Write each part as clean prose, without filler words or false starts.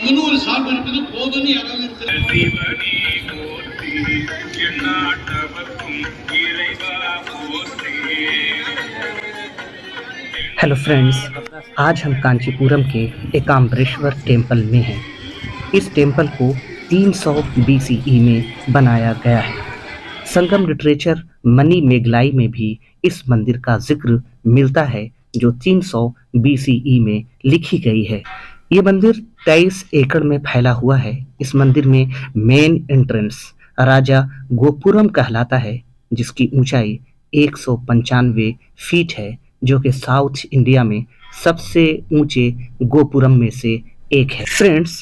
இன்னும் ஒரு சால்வ் இருக்குது போதும்னு யாராவது हेलो फ्रेंड्स, आज हम कांचीपुरम के एकाम्बरेश्वर टेम्पल में हैं। इस टेम्पल को 300 BCE में बनाया गया है। संगम लिटरेचर मनी मेघलाई में भी इस मंदिर का जिक्र मिलता है जो 300 BCE में लिखी गई है। ये मंदिर 23 एकड़ में फैला हुआ है। इस मंदिर में मेन एंट्रेंस राजा गोपुरम कहलाता है, जिसकी ऊंचाई 195 फीट है, जो कि साउथ इंडिया में सबसे ऊंचे गोपुरम में से एक है। फ्रेंड्स,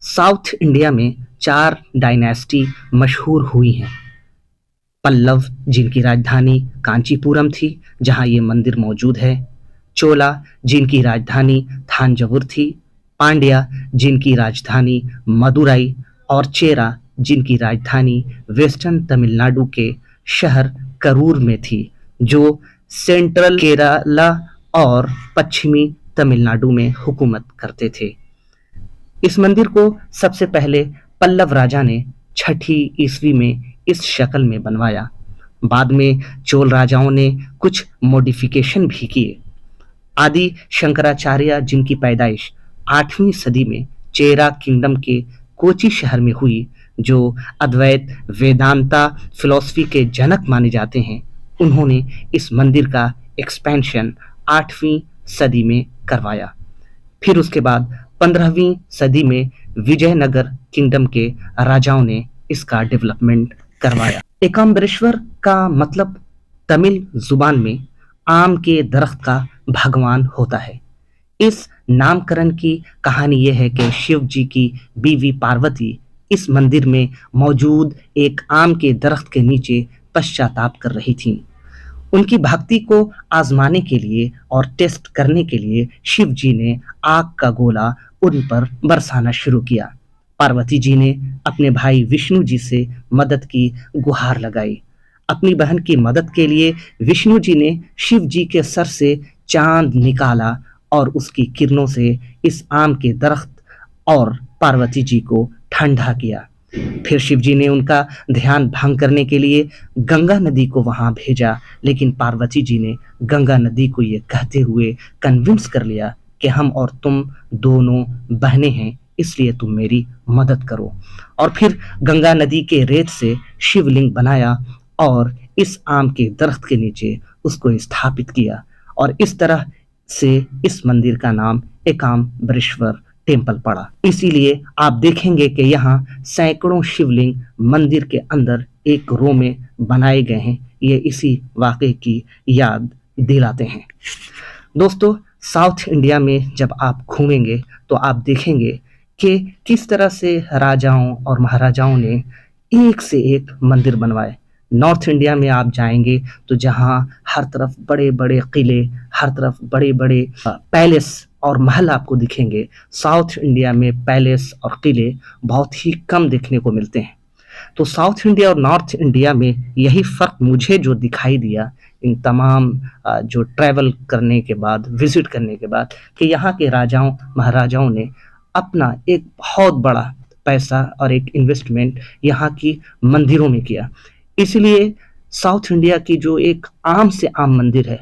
साउथ इंडिया में 4 डायनेस्टी मशहूर हुई हैं। पल्लव, जिनकी राजधानी कांचीपुरम थी, जहां ये मंदिर मौजूद है। चोला, जिनकी राजधानी थांजावुर थी। पांड्या, जिनकी राजधानी मदुराई। और चेरा, जिनकी राजधानी वेस्टर्न तमिलनाडु के शहर करूर में थी, जो सेंट्रल केरला और पश्चिमी तमिलनाडु में हुकूमत करते थे। इस मंदिर को सबसे पहले पल्लव राजा ने 6ठी ईस्वी में इस शक्ल में बनवाया। बाद में चोल राजाओं ने कुछ मॉडिफिकेशन भी किए। आदि शंकराचार्य, जिनकी पैदाइश 8वीं सदी में चेरा किंगडम के कोची शहर में हुई, जो अद्वैत वेदांता फिलॉसफी के जनक माने जाते हैं, उन्होंने इस मंदिर का एक्सपेंशन 8वीं सदी में करवाया। फिर उसके बाद 15वीं सदी में विजयनगर किंगडम के राजाओं ने इसका डेवलपमेंट करवाया। एकाम्बरेश्वर का मतलब तमिल जुबान में आम के दरख्त का भगवान होता है। इस नामकरण की कहानी यह है कि शिव जी की बीवी पार्वती इस मंदिर में मौजूद एक आम के दरख्त के नीचे पश्चाताप कर रही थीं। उनकी भक्ति को आजमाने के लिए और टेस्ट करने के लिए शिव जी ने आग का गोला उन पर बरसाना शुरू किया। पार्वती जी ने अपने भाई विष्णु जी से मदद की गुहार लगाई। अपनी बहन की मदद के लिए विष्णु जी ने शिव जी के सर से चांद निकाला और उसकी किरणों से इस आम के दरख्त और पार्वती जी को ठंडा किया। फिर शिव जी ने उनका ध्यान भंग करने के लिए गंगा नदी को वहां भेजा, लेकिन पार्वती जी ने गंगा नदी को ये कहते हुए कन्विंस कर लिया कि हम और तुम दोनों बहनें हैं, इसलिए तुम मेरी मदद करो। और फिर गंगा नदी के रेत से शिवलिंग बनाया और इस आम के दरख्त के नीचे उसको स्थापित किया। और इस तरह से इस मंदिर का नाम एकाम्बरेश्वर टेम्पल पड़ा। इसीलिए आप देखेंगे कि यहाँ सैकड़ों शिवलिंग मंदिर के अंदर एक रो में बनाए गए हैं। ये इसी वाक़े की याद दिलाते हैं। दोस्तों, साउथ इंडिया में जब आप घूमेंगे तो आप देखेंगे कि किस तरह से राजाओं और महाराजाओं ने एक से एक मंदिर बनवाए। नॉर्थ इंडिया में आप जाएंगे तो जहाँ हर तरफ बड़े बड़े किले, हर तरफ बड़े बड़े पैलेस और महल आपको दिखेंगे। साउथ इंडिया में पैलेस और किले बहुत ही कम देखने को मिलते हैं। तो साउथ इंडिया और नॉर्थ इंडिया में यही फ़र्क मुझे जो दिखाई दिया इन तमाम जो ट्रैवल करने के बाद, विजिट करने के बाद, कि यहाँ के राजाओं महाराजाओं ने अपना एक बहुत बड़ा पैसा और एक इन्वेस्टमेंट यहाँ की मंदिरों में किया। इसलिए साउथ इंडिया की जो एक आम से आम मंदिर है,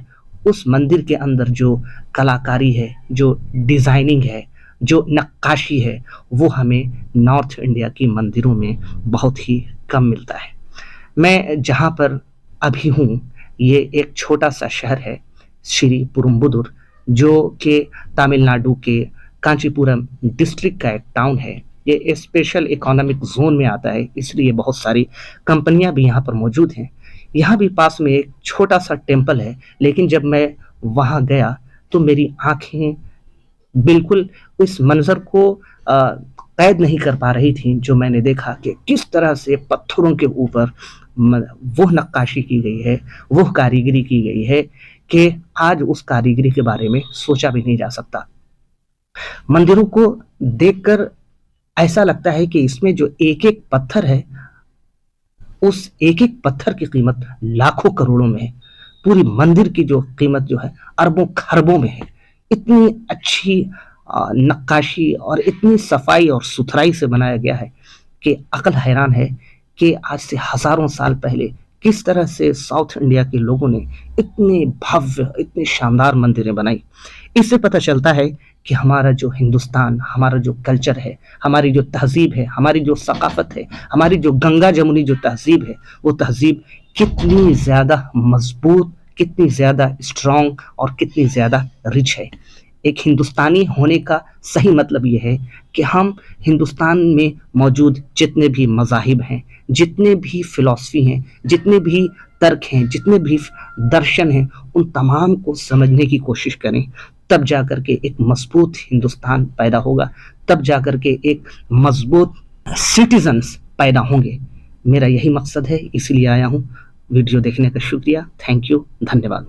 उस मंदिर के अंदर जो कलाकारी है, जो डिज़ाइनिंग है, जो नक्काशी है, वो हमें नॉर्थ इंडिया की मंदिरों में बहुत ही कम मिलता है। मैं जहाँ पर अभी हूँ, ये एक छोटा सा शहर है श्री पुरुम्बुदुर, जो कि तमिलनाडु के कांचीपुरम डिस्ट्रिक्ट का एक टाउन है। ये स्पेशल इकोनॉमिक जोन में आता है, इसलिए बहुत सारी कंपनियां भी यहाँ पर मौजूद हैं। यहाँ भी पास में एक छोटा सा टेम्पल है, लेकिन जब मैं वहाँ गया तो मेरी आंखें बिल्कुल इस मंजर को कैद नहीं कर पा रही थी जो मैंने देखा कि किस तरह से पत्थरों के ऊपर वो नक्काशी की गई है, वो कारीगरी की गई है कि आज उस कारीगरी के बारे में सोचा भी नहीं जा सकता। मंदिरों को देखकर ऐसा लगता है कि इसमें जो एक एक पत्थर है, उस एक एक पत्थर की कीमत लाखों करोड़ों में है। पूरी मंदिर की जो कीमत जो है अरबों खरबों में है। इतनी अच्छी नक्काशी और इतनी सफाई और सुथराई से बनाया गया है कि अकल हैरान है कि आज से हजारों साल पहले किस तरह से साउथ इंडिया के लोगों ने इतने भव्य, इतने शानदार मंदिरें बनाई। इससे पता चलता है कि हमारा जो हिंदुस्तान, हमारा जो कल्चर है, हमारी जो तहजीब है, हमारी जो सकाफत है, हमारी जो गंगा जमुनी जो तहजीब है, वो तहजीब कितनी ज़्यादा मजबूत, कितनी ज़्यादा स्ट्रॉन्ग और कितनी ज़्यादा रिच है। एक हिंदुस्तानी होने का सही मतलब ये है कि हम हिंदुस्तान में मौजूद जितने भी मज़ाहिब हैं, जितने भी फ़िलॉसफ़ी हैं, जितने भी तर्क हैं, जितने भी दर्शन हैं, उन तमाम को समझने की कोशिश करें। तब जा कर के एक मजबूत हिंदुस्तान पैदा होगा, तब जा कर के एक मजबूत सिटीजन्स पैदा होंगे। मेरा यही मकसद है, इसलिए आया हूँ। वीडियो देखने का शुक्रिया, थैंक यू, धन्यवाद।